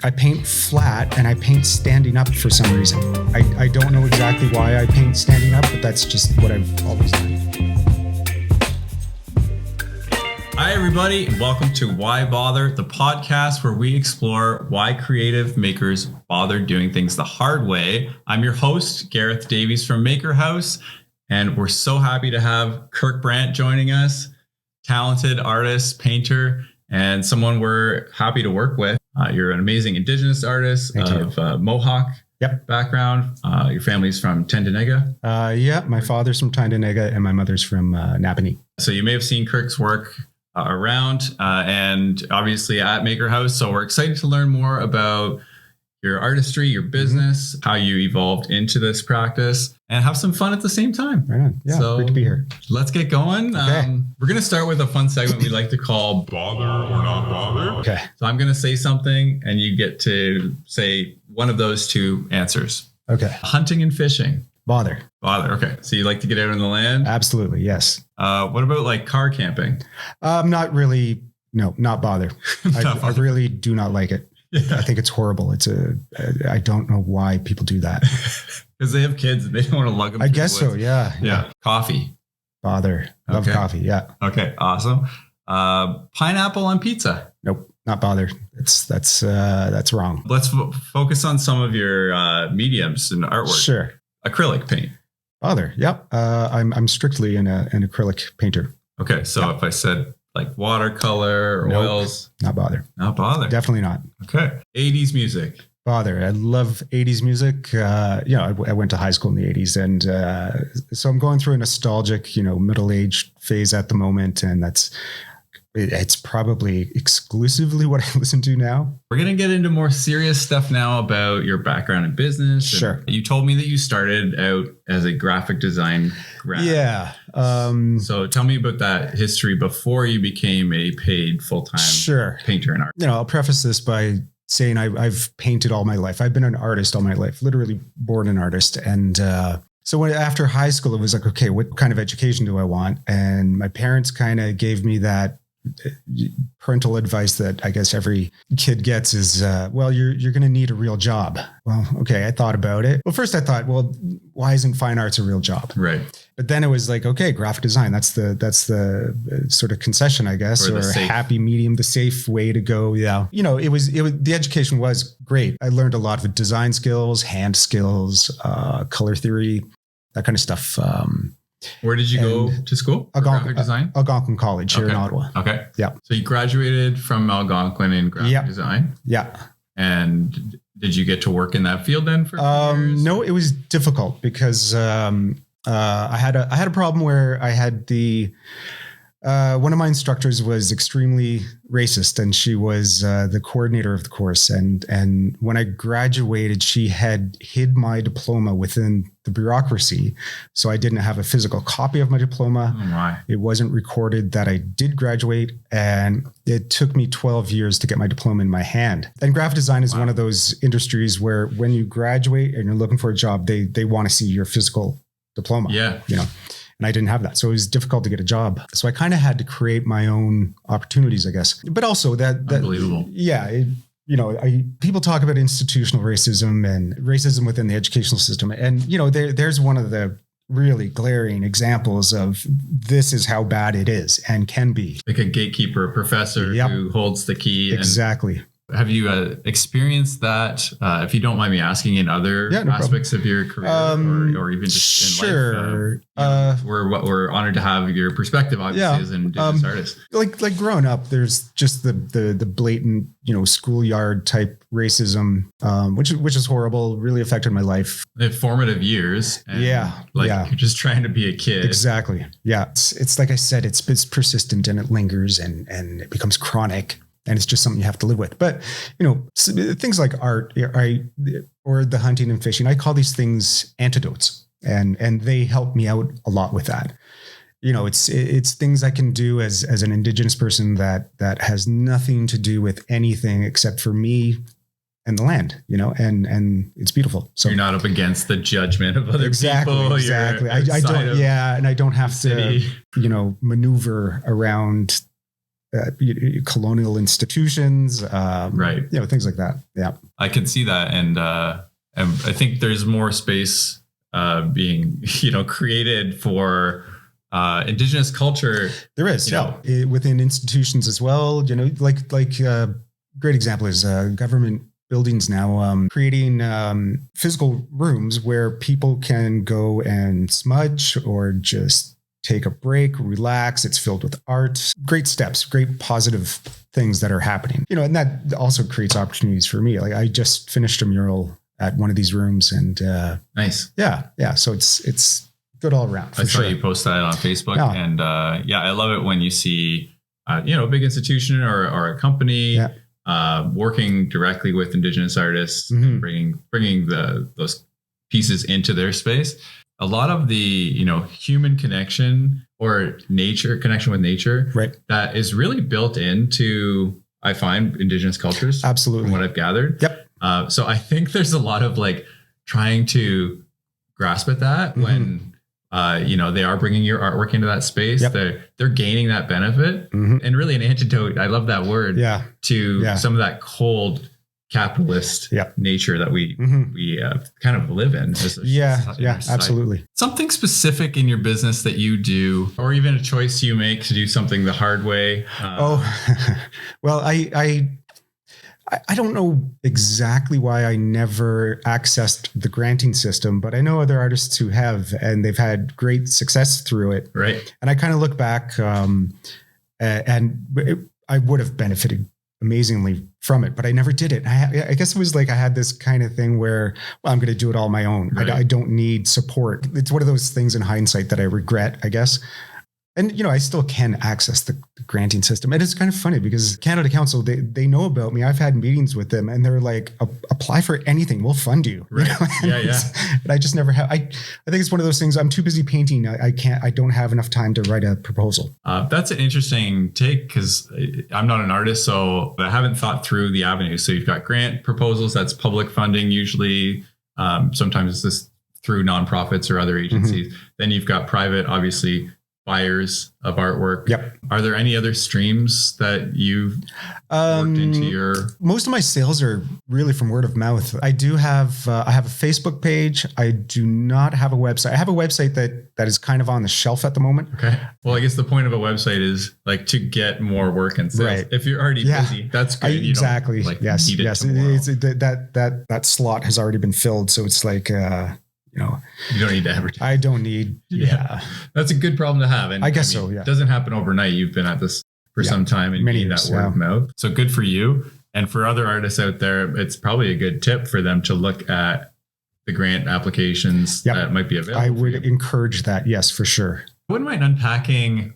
I paint flat and I paint standing up for some reason. I don't know exactly why I paint standing up, but that's just what I've always done. Hi, everybody, and welcome to Why Bother, the podcast where we explore why creative makers bother doing things the hard way. I'm your host, Gareth Davies from Maker House, and we're so happy to have Kirk Brant joining us, talented artist, painter, and someone we're happy to work with. You're an amazing Indigenous artist of Mohawk background. Your family's from Tyendinaga. Yeah, my father's from Tyendinaga and my mother's from Napanee. So you may have seen Kirk's work around and obviously at Maker House. So we're excited to learn more about your artistry, your business, how you evolved into this practice, and have some fun at the same time. Right on. Yeah, so, great to be here. Let's get going. Okay. We're going to start with a fun segment we like to call Bother or Not Bother. Okay. So I'm going to say something and you get to say one of those two answers. Okay. Hunting and fishing. Bother. Bother. Okay. So you like to get out on the land? Absolutely. Yes. What about like car camping? Not really. No, not bother. I really do not like it. Yeah. I think it's horrible. I don't know why people do that. Because they have kids and they don't want to lug them. I guess so. Yeah. Yeah. Coffee. Bother. Love coffee. Yeah. Okay. Awesome. Pineapple on pizza. Nope. Not bother. That's wrong. Let's focus on some of your mediums and artwork. Sure. Acrylic paint. Bother. Yep. I'm strictly an acrylic painter. Okay. So if I said like watercolor or oils. Not bother. Not bother. Definitely not. Okay. 80s music. Bother. I love 80s music. I went to high school in the 80s. And so I'm going through a nostalgic, middle-aged phase at the moment. And it's probably exclusively what I listen to now. We're going to get into more serious stuff now about your background in business. Sure. You told me that you started out as a graphic design grad. Yeah. So tell me about that history before you became a paid full-time painter and artist. I'll preface this by saying I've painted all my life. I've been an artist all my life, literally born an artist. And so after high school, it was like, okay, what kind of education do I want? And my parents kind of gave me that parental advice that I guess every kid gets is, you're going to need a real job. Well, okay. I thought about it. Well, first I thought, well, why isn't fine arts a real job? Right. But then it was like, okay, graphic design, that's the sort of concession, I guess, or a happy medium, the safe way to go. Yeah. It was the education was great. I learned a lot of design skills, hand skills, color theory, that kind of stuff. Where did you go to school? Graphic design? Algonquin College here in Ottawa. Okay. Yeah. So you graduated from Algonquin in graphic design? Yeah. And did you get to work in that field then for years? No, it was difficult because I had a problem where I had one of my instructors was extremely racist, and she was the coordinator of the course. And when I graduated, she had hid my diploma within the bureaucracy. So I didn't have a physical copy of my diploma. Oh my. It wasn't recorded that I did graduate. And it took me 12 years to get my diploma in my hand. And graphic design is one of those industries where when you graduate and you're looking for a job, they want to see your physical diploma. Yeah. And I didn't have that. So it was difficult to get a job. So I kind of had to create my own opportunities, I guess. But also that unbelievable. Yeah. People talk about institutional racism and racism within the educational system. And, there's one of the really glaring examples of this is how bad it is and can be. Like a gatekeeper, a professor who holds the key. Exactly. Have you experienced that, if you don't mind me asking, in other aspects of your career or even just in life? We're honored to have your perspective, obviously, as an Indigenous artist. Like growing up, there's just the blatant, schoolyard type racism, which is horrible, really affected my life. The formative years. And you're just trying to be a kid. Exactly. Yeah. It's like I said, it's persistent and it lingers and it becomes chronic. And it's just something you have to live with. But, things like art or the hunting and fishing, I call these things antidotes. And they help me out a lot with that. It's things I can do as an Indigenous person that has nothing to do with anything except for me and the land, and it's beautiful. So you're not up against the judgment of other people. Exactly. I don't. Yeah. And I don't have to, maneuver around colonial institutions, right. Things like that. Yeah. I can see that. And I think there's more space being, created for Indigenous culture. There is, within institutions as well. Like great example is government buildings now creating physical rooms where people can go and smudge or just take a break, relax. It's filled with art. Great steps, great positive things that are happening. And that also creates opportunities for me. Like I just finished a mural at one of these rooms, and nice. Yeah. So it's good all around. I saw you post that on Facebook, and I love it when you see a big institution or a company working directly with Indigenous artists, and bringing those pieces into their space. A lot of the human connection or connection with nature, right, that is really built into, I find, Indigenous cultures. Absolutely, from what I've gathered. Yep. So I think there's a lot of trying to grasp at that when they are bringing your artwork into that space. Yep. They're gaining that benefit, and really an antidote. I love that word. To some of that cold capitalist nature that we kind of live in. Absolutely. Something specific in your business that you do, or even a choice you make to do something the hard way. Well, I don't know exactly why I never accessed the granting system, but I know other artists who have, and they've had great success through it. Right. And I kind of look back and I would have benefited amazingly from it, but I never did it. I guess it was I had this kind of thing where, well, I'm going to do it all on my own. Right. I don't need support. It's one of those things in hindsight that I regret, I guess. And, I still can access the granting system. And it's kind of funny because Canada Council, they know about me. I've had meetings with them and they're like, apply for anything. We'll fund you. Right. And I just never have. I think it's one of those things. I'm too busy painting. I don't have enough time to write a proposal. That's an interesting take because I'm not an artist, so I haven't thought through the avenues. So you've got grant proposals. That's public funding usually. Sometimes it's just through nonprofits or other agencies. Then you've got private, obviously, buyers of artwork. Yep. Are there any other streams that you've worked into your? Most of my sales are really from word of mouth. I do have, I have a Facebook page. I do not have a website. I have a website that is kind of on the shelf at the moment. Okay. Well, I guess the point of a website is to get more work and sales. Right. If you're already busy, that's good. Exactly. Yes. That slot has already been filled. So it's you don't need to advertise. I don't need. Yeah. That's a good problem to have. And I guess so. Yeah. It doesn't happen overnight. You've been at this for some time and many years, that word of mouth. So good for you. And for other artists out there, it's probably a good tip for them to look at the grant applications that might be available. I would encourage that. Yes, for sure. I wouldn't mind unpacking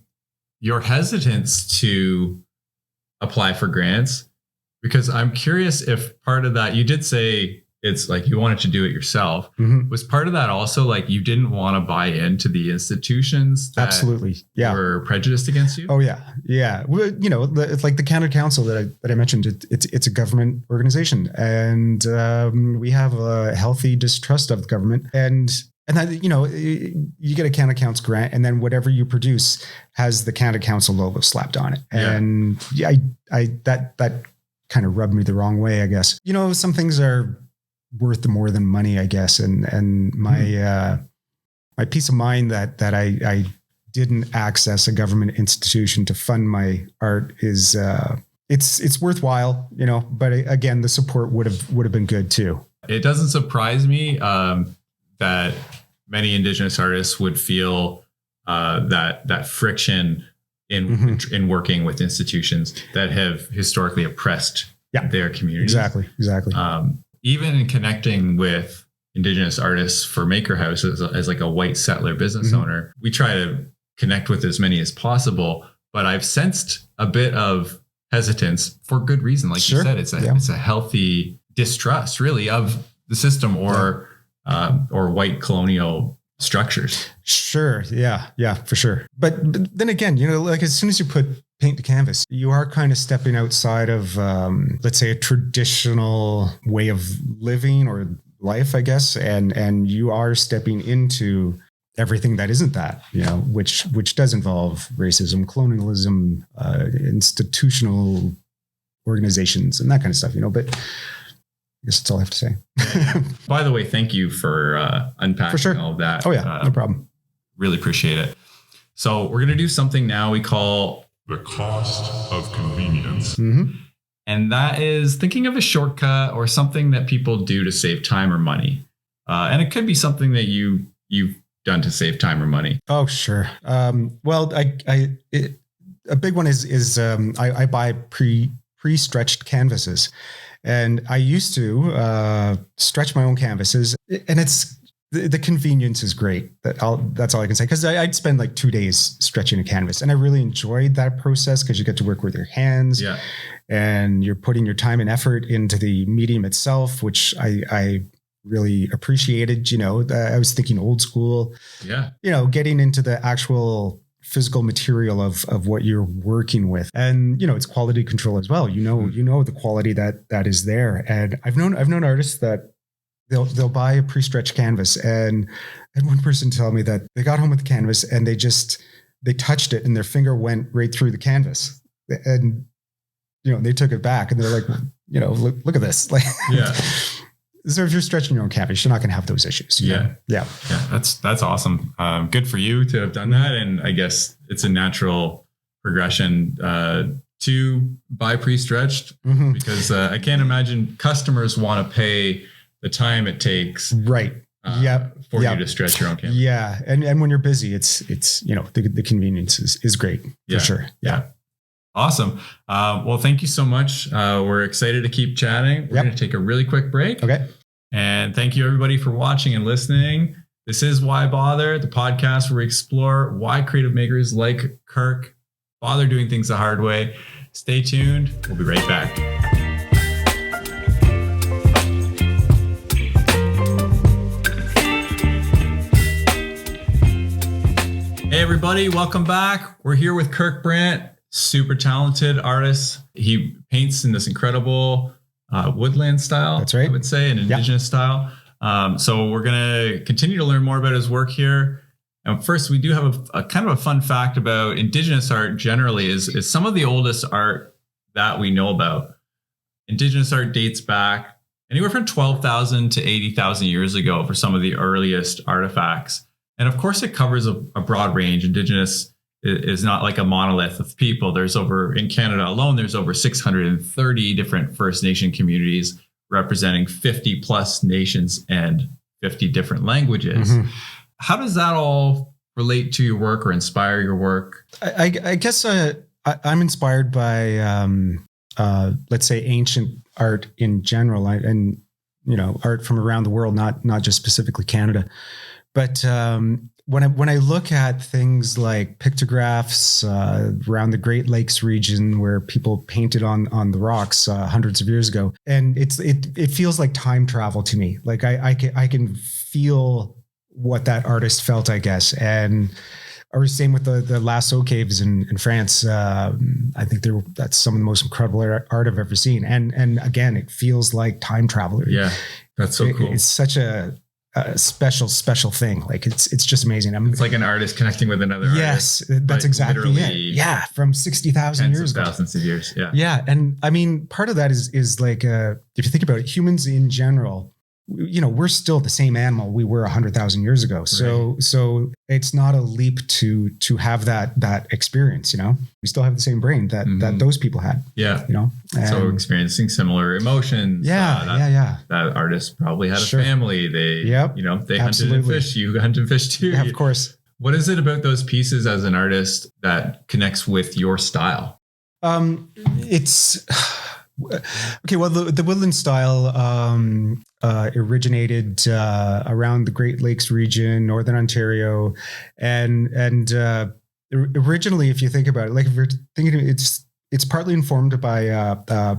your hesitance to apply for grants, because I'm curious if part of that, you did say, it's you wanted to do it yourself. Was part of that also you didn't want to buy into the institutions that absolutely were prejudiced against you? Oh yeah. Well, it's like the Canada Council that I mentioned. It's a government organization, and we have a healthy distrust of the government. And that you get a Canada Council grant, and then whatever you produce has the Canada Council logo slapped on it. And that kind of rubbed me the wrong way, I guess. Some things are worth more than money, I guess. And my peace of mind that I didn't access a government institution to fund my art is it's worthwhile, but again, the support would have been good too. It doesn't surprise me that many Indigenous artists would feel that friction in working with institutions that have historically oppressed their communities. Exactly. Even in connecting with Indigenous artists for Maker House as a white settler business owner, we try to connect with as many as possible. But I've sensed a bit of hesitance for good reason. Like you said, it's a healthy distrust really of the system or white colonial structures. Sure. Yeah, for sure. But then again, as soon as you put paint to canvas, you are kind of stepping outside of, let's say, a traditional way of living or life, I guess. And you are stepping into everything that isn't that, which does involve racism, colonialism, institutional organizations, and that kind of stuff, but I guess that's all I have to say. By the way, thank you for unpacking all of that. Oh yeah, no problem. Really appreciate it. So we're going to do something now we call the cost of convenience. Mm-hmm. And that is thinking of a shortcut or something that people do to save time or money. And it could be something that you've done to save time or money. Oh, sure. Well, a big one is I buy pre-stretched canvases, and I used to stretch my own canvases, and the convenience is great. That's all I can say, because I'd spend like 2 days stretching a canvas, and I really enjoyed that process because you get to work with your hands, and you're putting your time and effort into the medium itself, which I really appreciated. I was thinking old school. Yeah. Getting into the actual physical material of what you're working with, and it's quality control as well. The quality that is there, and I've known artists that they'll buy a pre-stretched canvas, and I had one person tell me that they got home with the canvas and they touched it and their finger went right through the canvas, and they took it back and they're like, look at this, like, yeah. So if you're stretching your own canvas, you're not going to have those issues. Yeah. That's awesome. Good for you to have done that. And I guess it's a natural progression to buy pre-stretched, because I can't imagine customers want to pay the time it takes. Right. For you to stretch your own canvas. Yeah. And when you're busy, it's the convenience is great for sure. Yeah. Awesome. Well, thank you so much. We're excited to keep chatting. We're going to take a really quick break. Okay. And thank you everybody for watching and listening. This is Why Bother, the podcast where we explore why creative makers like Kirk bother doing things the hard way. Stay tuned. We'll be right back. Hey everybody, welcome back. We're here with Kirk Brant. Super talented artist. He paints in this incredible woodland style. That's right. I would say an Indigenous style. So we're going to continue to learn more about his work here. And first, we do have a kind of a fun fact about Indigenous art generally is some of the oldest art that we know about. Indigenous art dates back anywhere from 12,000 to 80,000 years ago for some of the earliest artifacts. And of course, it covers a broad range. Indigenous is not like a monolith of people. In Canada alone, there's over 630 different First Nation communities representing 50 plus nations and 50 different languages. Mm-hmm. How does that all relate to your work or inspire your work? I guess I'm inspired by, let's say, ancient art in general, and art from around the world, not just specifically Canada. But when I look at things like pictographs around the Great Lakes region where people painted on the rocks hundreds of years ago, and it feels like time travel to me. Like I can feel what that artist felt, I guess. And or same with the Lascaux caves in France. I think that's some of the most incredible art I've ever seen. And again, it feels like time travel. Yeah, that's so cool. It's such a special thing. Like it's just amazing. It's like an artist connecting with another artist. Yes, that's exactly it. Yeah, from 60,000 years ago. Thousands of years. Yeah. Yeah, and I mean, part of that is like if you think about it, humans in general, we're still the same animal we were 100,000 years ago. So it's not a leap to have that experience. We still have the same brain that those people had. Yeah. So experiencing similar emotions. Yeah. That artist probably had a family. They hunted and fished. You hunt and fish too. Yeah, of course. What is it about those pieces as an artist that connects with your style? It's okay. Well, the Woodland style originated around the Great Lakes region, Northern Ontario, and originally, if you think about it, like if you're thinking, it's partly informed by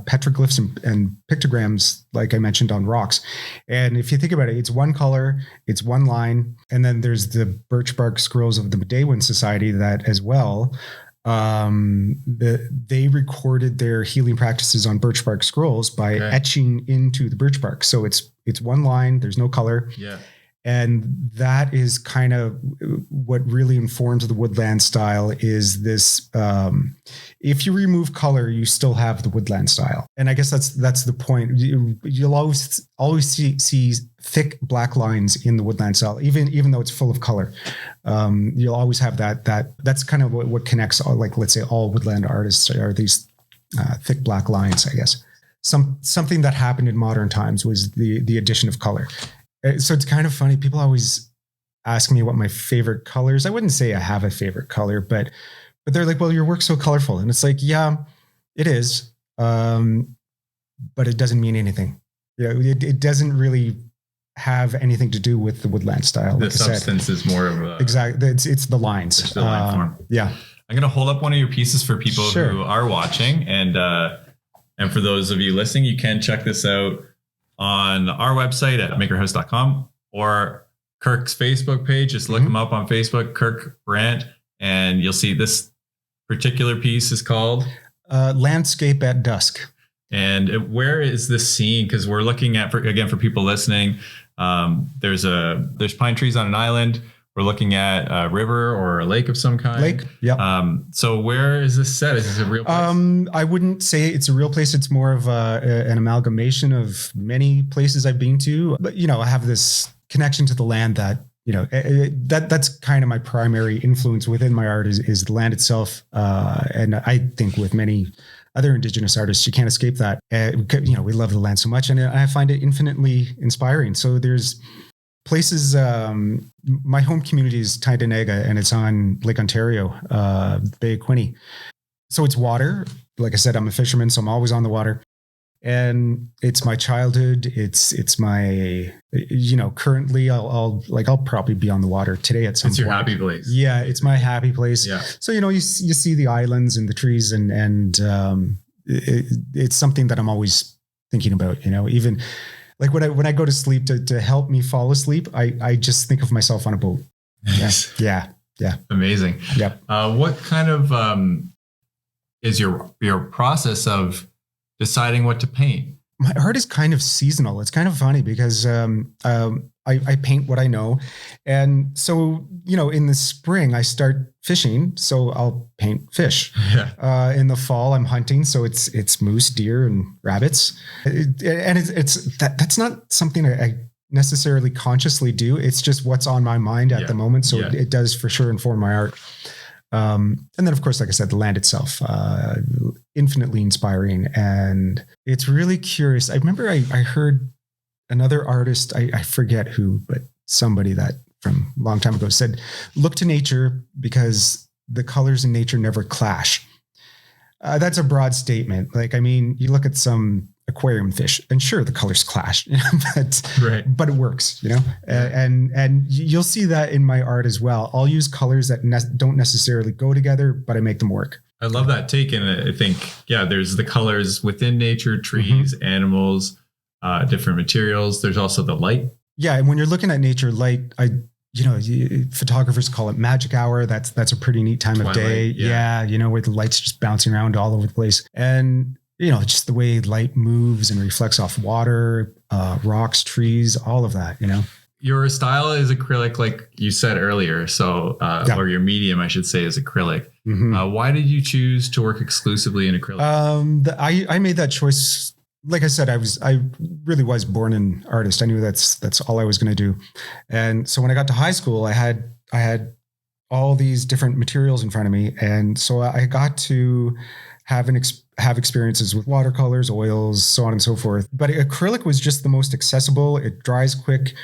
petroglyphs and pictograms, like I mentioned, on rocks. And if you think about it, it's one color, it's one line, and then there's the birch bark scrolls of the Medewan Society that as well. They recorded their healing practices on birch bark scrolls by etching into the birch bark. So it's one line, there's no color. Yeah. And that is kind of what really informs the Woodland style is this, if you remove color, you still have the Woodland style. And I guess that's the point. You'll always see thick black lines in the Woodland style, even though it's full of color. You'll always have that's kind of what connects let's say all Woodland artists are these thick black lines, I guess. Something that happened in modern times was the addition of color. So it's kind of funny. People always ask me what my favorite colors. I wouldn't say I have a favorite color, but they're like, well, your work's so colorful. And it's like, yeah, it is. But it doesn't mean anything. It doesn't really have anything to do with the Woodland style. The substance is more of a... Exactly. It's the lines. It's the line form. Yeah. I'm going to hold up one of your pieces for people who are watching. And for those of you listening, you can check this out on our website at makerhouse.com or Kirk's Facebook page. Just look him up on Facebook, Kirk Brant, and you'll see this particular piece is called Landscape at Dusk. And where is this scene? Because we're looking at, for people listening, there's pine trees on an island. We're looking at a river or a lake of some kind. Lake, yeah. So where is this set? Is this a real place? I wouldn't say it's a real place. It's more of an amalgamation of many places I've been to. But, I have this connection to the land that, that's kind of my primary influence within my art is the land itself. And I think with many other Indigenous artists, you can't escape that. We love the land so much, and I find it infinitely inspiring. So there's places, my home community is Tyendinaga, and it's on Lake Ontario, Bay of Quinte. So it's water. Like I said, I'm a fisherman, so I'm always on the water. And it's my childhood. It's my, currently I'll probably be on the water today at some point. It's your happy place. Yeah, it's my happy place. Yeah. So, you see the islands and the trees and it's something that I'm always thinking about, even like when I go to sleep to help me fall asleep, I just think of myself on a boat. Nice. Yeah. Amazing. Yep. What kind of is your process of deciding what to paint? My art is kind of seasonal. It's kind of funny because I paint what I know. And so, in the spring I start fishing, so I'll paint fish. Yeah. In the fall I'm hunting, so it's moose, deer, and rabbits. That's not something I necessarily consciously do. It's just what's on my mind at the moment. So it does for sure inform my art. And then, of course, like I said, the land itself, infinitely inspiring. And it's really curious. I remember I heard another artist, I forget who, but somebody that from a long time ago said, look to nature because the colors in nature never clash. That's a broad statement. You look at some aquarium fish and sure, the colors clash, but it works, and you'll see that in my art as well. I'll use colors that don't necessarily go together, but I make them work. I love that take. And I think, there's the colors within nature, trees, animals, different materials. There's also the light. Yeah. And when you're looking at nature light, photographers call it magic hour. That's a pretty neat time of day. Yeah. Where the light's just bouncing around all over the place. And just the way light moves and reflects off water, rocks, trees, all of that, Your style is acrylic, like you said earlier. So, or your medium, I should say, is acrylic. Mm-hmm. Why did you choose to work exclusively in acrylic? I made that choice. Like I said, I really was born an artist. I knew that's all I was going to do. And so when I got to high school, I had all these different materials in front of me. And so I got to have experiences with watercolors, oils, so on and so forth. But acrylic was just the most accessible. It dries quick.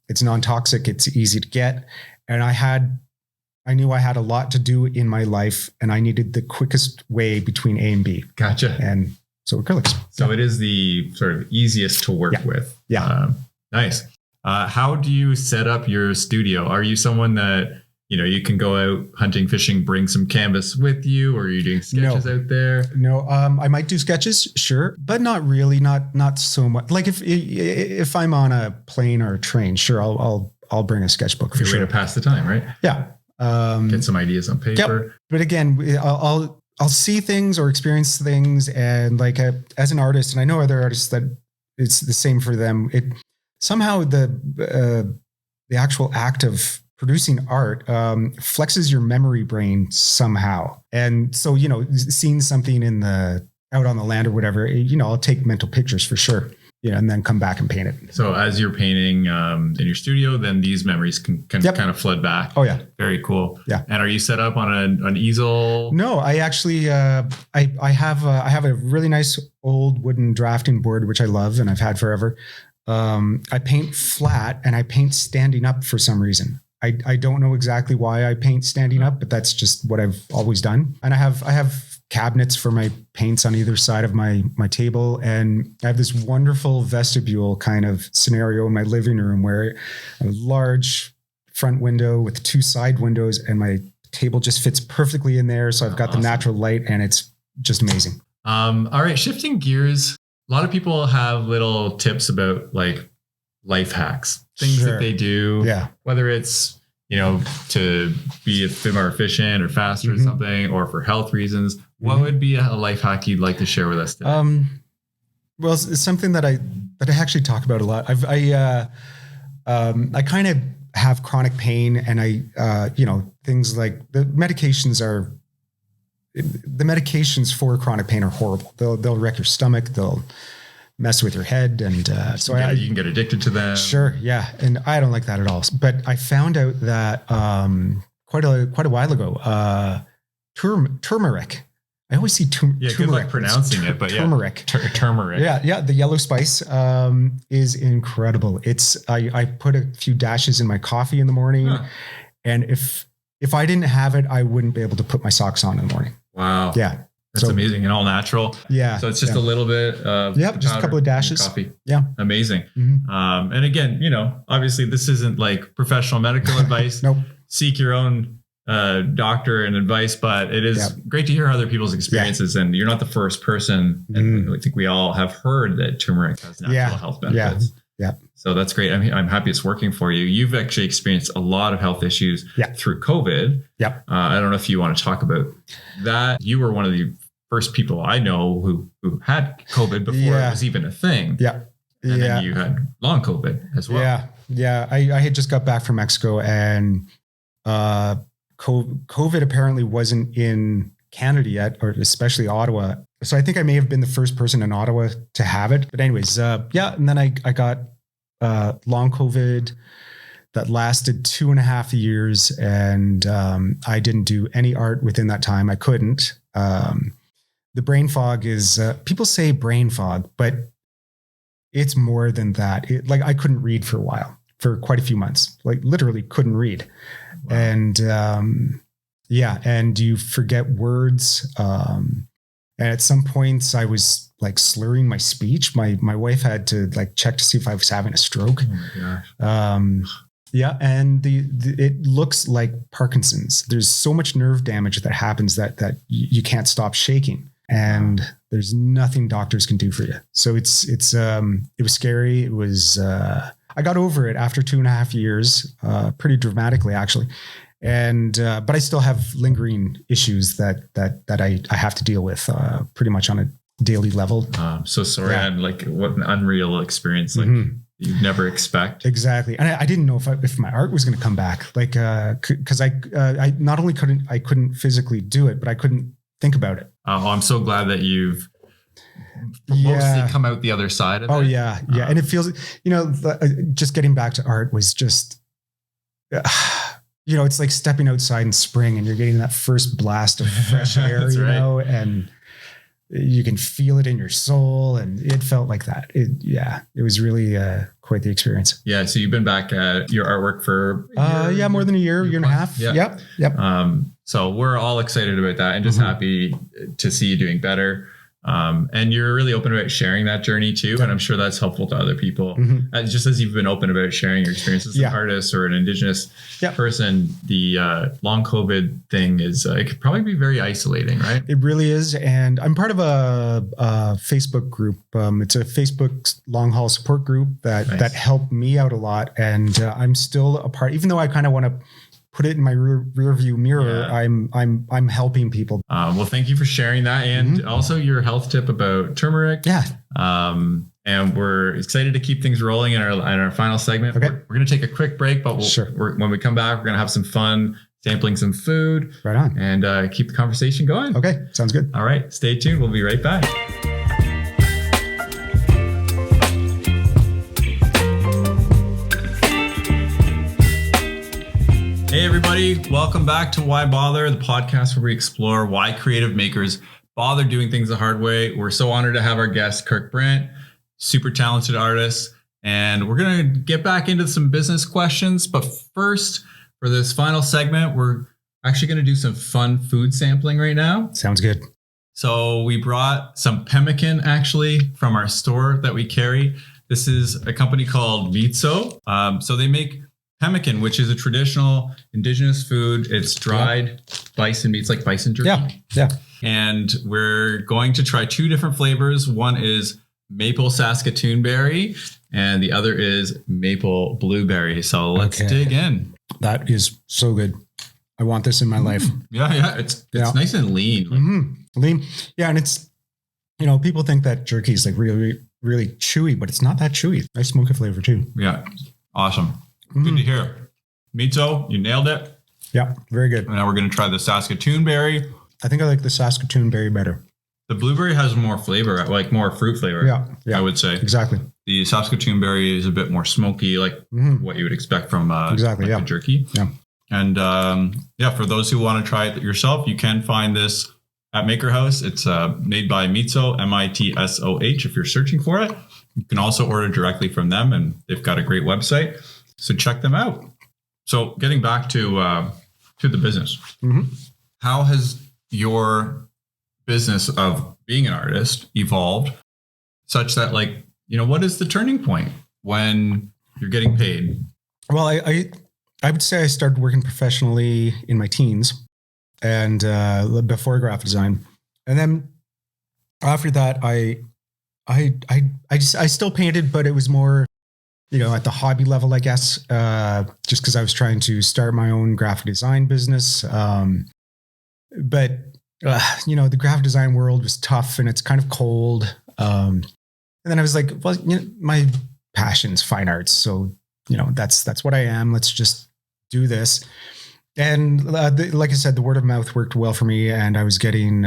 It's non-toxic. It's easy to get. And I knew I had a lot to do in my life and I needed the quickest way between A and B. Gotcha. And so acrylics. So it is the sort of easiest to work with. Yeah. Nice. How do you set up your studio? Are you someone that, you can go out hunting, fishing, bring some canvas with you, or are you doing sketches out there? No, I might do sketches, sure, but not really, not so much. Like if I'm on a plane or a train, sure, I'll bring a sketchbook for sure. Way to pass the time, right? Yeah. Get some ideas on paper. Yep. But again, I'll see things or experience things, and as an artist, and I know other artists that it's the same for them. It somehow the actual act of producing art flexes your memory brain somehow. And so, seeing something out on the land or whatever, I'll take mental pictures for sure. And then come back and paint it. So as you're painting in your studio, then these memories can kind of flood back. Oh yeah. Very cool. Yeah. And are you set up on an easel? No, I actually, I have a really nice old wooden drafting board, which I love and I've had forever. I paint flat and I paint standing up for some reason. I don't know exactly why I paint standing up, but that's just what I've always done. And I have cabinets for my paints on either side of my table. And I have this wonderful vestibule kind of scenario in my living room where a large front window with 2 side windows and my table just fits perfectly in there. So I've got the natural light and it's just amazing. All right. Shifting gears. A lot of people have little tips about like life hacks, things that they do, whether it's, to be a bit more efficient or faster or something, or for health reasons. What would be a life hack you'd like to share with us today? Well, it's something that I actually talk about a lot. I kind of have chronic pain, and things like the medications for chronic pain are horrible. They'll wreck your stomach. They'll mess with your head. And so you can get addicted to them. Sure. Yeah. And I don't like that at all. But I found out that quite a while ago, turmeric. I always see turmeric. Good luck pronouncing it, but turmeric. Turmeric. Yeah. The yellow spice is incredible. I put a few dashes in my coffee in the morning. And if I didn't have it, I wouldn't be able to put my socks on in the morning. Wow. Yeah. That's amazing and all natural. Yeah. So it's just a little bit of just a couple of dashes. Coffee. Yeah. Amazing. And again, obviously this isn't like professional medical advice. Nope. Seek your own doctor and advice, but it is great to hear other people's experiences. And you're not the first person. And I think we all have heard that turmeric has natural health benefits. Yeah. So that's great. I'm happy it's working for you. You've actually experienced a lot of health issues through COVID. Yep. I don't know if you want to talk about that. You were one of the first people I know who had COVID before it was even a thing. Yeah. And then you had long COVID as well. Yeah. Yeah. I had just got back from Mexico, and COVID apparently wasn't in Canada yet, or especially Ottawa. So I think I may have been the first person in Ottawa to have it. But anyways, and then I got long COVID that lasted 2.5 years, and I didn't do any art within that time. I couldn't. The brain fog is, people say brain fog, but it's more than that. I couldn't read for a while, for quite a few months, like literally couldn't read. Wow. And and you forget words. And at some points I was like slurring my speech. My wife had to check to see if I was having a stroke. Oh my gosh. And it looks like Parkinson's. There's so much nerve damage that happens that you can't stop shaking, and there's nothing doctors can do for you. So it was scary. It was, I got over it after 2.5 years, pretty dramatically actually. And, but I still have lingering issues that I have to deal with, pretty much on a daily level. So sorry. And what an unreal experience. You'd never expect. Exactly. And I didn't know if my art was going to come back, cause I not only couldn't physically do it, but I couldn't think about it. I'm so glad that you've mostly come out the other side of it. Oh yeah. Yeah. And it feels, just getting back to art was just, it's like stepping outside in spring and you're getting that first blast of fresh air, and you can feel it in your soul. And it felt like that. It was really quite the experience. Yeah. So you've been back at your artwork for more than a year and a half. Yeah. Yep. So we're all excited about that and just happy to see you doing better. And you're really open about sharing that journey too. And I'm sure that's helpful to other people. Just as you've been open about sharing your experiences as an artist or an Indigenous person, the long COVID thing it could probably be very isolating, right? It really is. And I'm part of a Facebook group. It's a Facebook long haul support group that helped me out a lot. And I'm still a part, even though I kind of want to put it in my rear view mirror. I'm helping people. Well, thank you for sharing that. And also your health tip about turmeric. Yeah. And we're excited to keep things rolling in our final segment. Okay. We're going to take a quick break, but when we come back, we're going to have some fun sampling some food. Right on. And keep the conversation going. Okay. Sounds good. All right. Stay tuned. We'll be right back. Hey, everybody. Welcome back to Why Bother, the podcast where we explore why creative makers bother doing things the hard way. We're so honored to have our guest, Kirk Brant, super talented artist. And we're going to get back into some business questions. But first, for this final segment, we're actually going to do some fun food sampling right now. Sounds good. So we brought some Pemmican actually from our store that we carry. This is a company called Mitso. So they make Pemmican, which is a traditional Indigenous food. It's dried bison meat. It's like bison jerky. Yeah. And we're going to try two different flavors. One is maple Saskatoon berry, and the other is maple blueberry. So let's dig in. That is so good. I want this in my life. Yeah. It's nice and lean. Lean. Yeah. And it's, people think that jerky is like really, really chewy, but it's not that chewy. Nice smoky flavor too. Yeah. Awesome. Good to hear. Mitso, you nailed it. Yeah. Very good. And now we're going to try the Saskatoon berry. I think I like the Saskatoon berry better. The blueberry has more flavor, like more fruit flavor. Yeah. I would say. Exactly. The Saskatoon berry is a bit more smoky, like what you would expect from a jerky. Yeah. And for those who want to try it yourself, you can find this at Maker House. It's made by Mitso, Mitsoh, if you're searching for it. You can also order directly from them, and they've got a great website. So check them out. So getting back to the business, how has your business of being an artist evolved such that, what is the turning point when you're getting paid? Well, I would say I started working professionally in my teens and before graphic design. And then after that, I still painted, but it was more, at the hobby level, I guess, just because I was trying to start my own graphic design business. But the graphic design world was tough and it's kind of cold. And then I was like, well, my passion's fine arts. So, that's what I am. Let's just do this. And like I said, the word of mouth worked well for me. And I was getting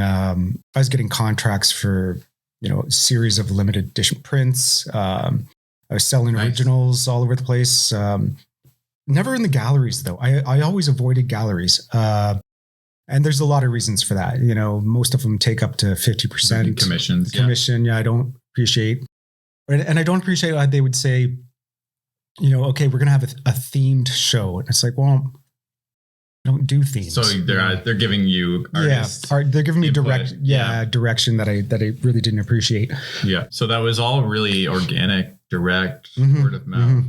contracts for, a series of limited edition prints. I was selling originals all over the place. Never in the galleries though. I always avoided galleries. And there's a lot of reasons for that. Most of them take up to 50% commissions. Commission. Yeah, I don't appreciate. And I don't appreciate how they would say, okay, we're going to have a themed show. And it's like, well, I don't do themes. So they're giving you artists. Yeah, they're giving me direction that I really didn't appreciate. Yeah. So that was all really organic, direct, word of mouth.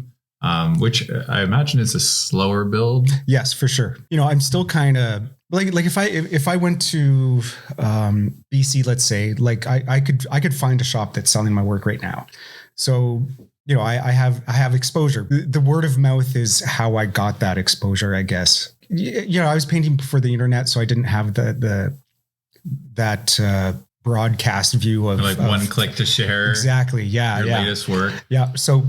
Which I imagine is a slower build. Yes, for sure. I'm still kind of like if I went to BC, let's say, I could find a shop that's selling my work right now. So, I have exposure. The word of mouth is how I got that exposure, I guess. I was painting before the internet, so I didn't have that broadcast view of one click to share. Exactly. Yeah. Your latest work. Yeah. So,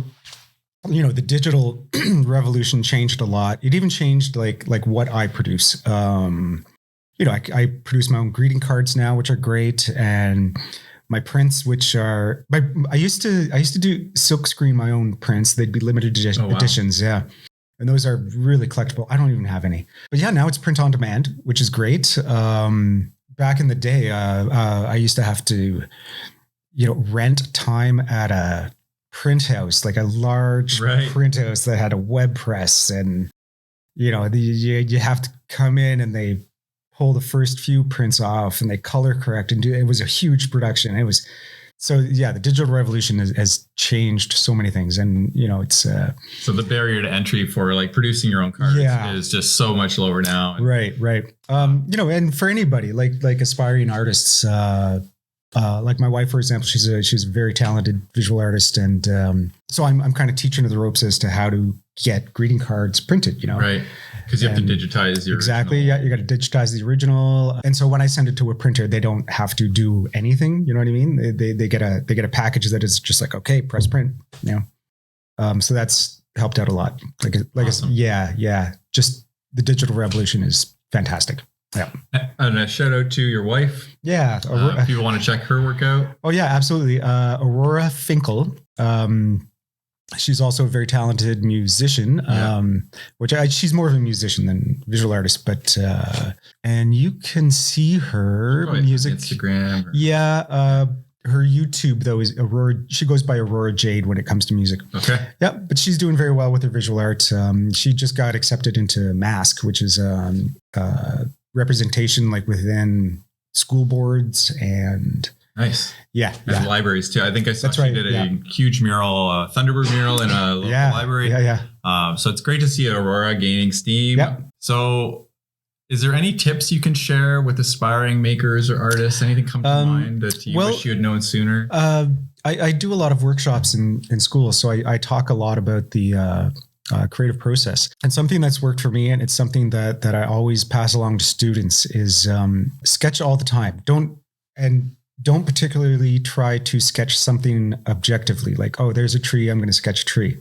the digital revolution changed a lot. It even changed like what I produce. I produce my own greeting cards now, which are great. And my prints, which are, I used to do silk screen my own prints. They'd be limited editions. Yeah. And those are really collectible. I don't even have any, but yeah, now it's print on demand, which is great. Back in the day, I used to have to, rent time at a print house, like a large print house that had a web press, and you have to come in and they pull the first few prints off and they color correct and it was a huge production. It was the digital revolution has changed so many things, and it's so the barrier to entry for producing your own cards is just so much lower now. Right. And for anybody like aspiring artists, like my wife, for example, she's a very talented visual artist. And so I'm kind of teaching her the ropes as to how to get greeting cards printed, Right. Because you have to digitize your exactly. original. Yeah, you got to digitize the original, and so when I send it to a printer, they don't have to do anything. You know what I mean? They get a package that is just like, okay, press print. So that's helped out a lot. Awesome. Yeah. Just the digital revolution is fantastic. Yeah. And a shout out to your wife. Yeah. If people want to check her work out. Oh yeah, absolutely. Aurora Finkel. She's also a very talented musician, she's more of a musician than visual artist, but, and you can see her music. Instagram. Her YouTube though is Aurora. She goes by Aurora Jade when it comes to music. Okay. Yeah. But she's doing very well with her visual art. She just got accepted into MASC, which is, representation like within school boards and nice. Yeah. And libraries too. I think I saw she did a huge mural, Thunderbird mural in a local library. Yeah. So it's great to see Aurora gaining steam. Yeah. So is there any tips you can share with aspiring makers or artists? Anything come to mind that you wish you had known sooner? I do a lot of workshops in school. So I talk a lot about the creative process, and something that's worked for me, and it's something that I always pass along to students is sketch all the time. Don't particularly try to sketch something objectively, like, oh, there's a tree, I'm going to sketch a tree.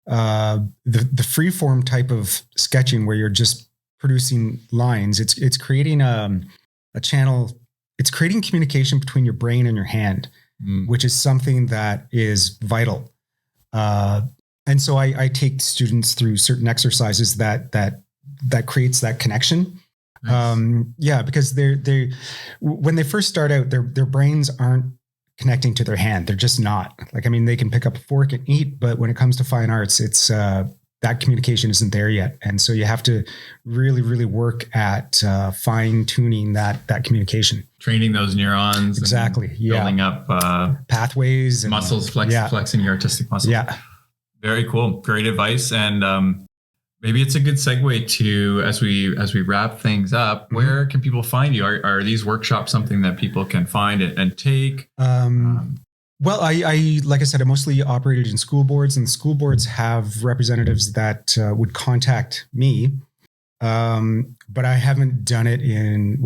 The free form type of sketching where you're just producing lines, it's creating a channel. It's creating communication between your brain and your hand, which is something that is vital. And so I take students through certain exercises that creates that connection. Nice. Because they when they first start out, their brains aren't connecting to their hand. They're just not. Like, I mean, they can pick up a fork and eat, but when it comes to fine arts, it's that communication isn't there yet. And so you have to really, really work at fine tuning that communication. Training those neurons. Exactly. Building up pathways. And, muscles, flexing your artistic muscles. Yeah. Very cool. Great advice. And maybe it's a good segue to, as we wrap things up, where can people find you? Are these workshops something that people can find and take? Well, I like I said, I mostly operated in school boards, and school boards have representatives that would contact me. But I haven't done it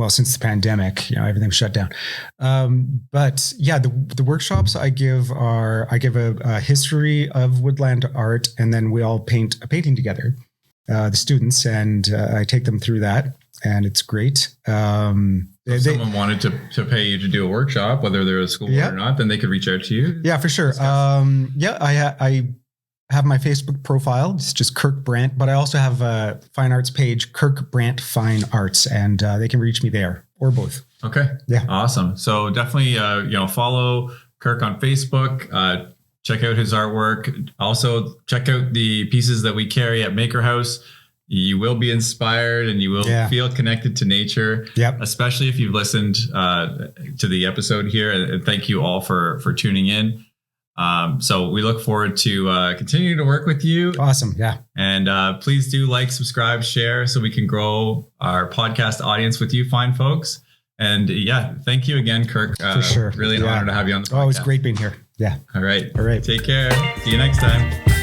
since the pandemic, everything's shut down. But yeah, the workshops I give a history of woodland art, and then we all paint a painting together, the students, and I take them through that, and it's great. If someone wanted to pay you to do a workshop, whether they're a school board or not, then they could reach out to you. Yeah, for sure. I have my Facebook profile. It's just Kirk Brant, but I also have a fine arts page, Kirk Brant Fine Arts, and they can reach me there or both. Okay. Yeah. Awesome. So definitely, follow Kirk on Facebook, check out his artwork. Also check out the pieces that we carry at Maker House. You will be inspired and you will feel connected to nature. Yep. Especially if you've listened to the episode here. And thank you all for tuning in. So we look forward to continuing to work with you. Awesome. Yeah. And please do like, subscribe, share so we can grow our podcast audience with you fine folks. And thank you again, Kirk. For sure. Really an honor to have you on the podcast. Oh, it's great being here. Yeah. All right. All right. Take care. See you next time.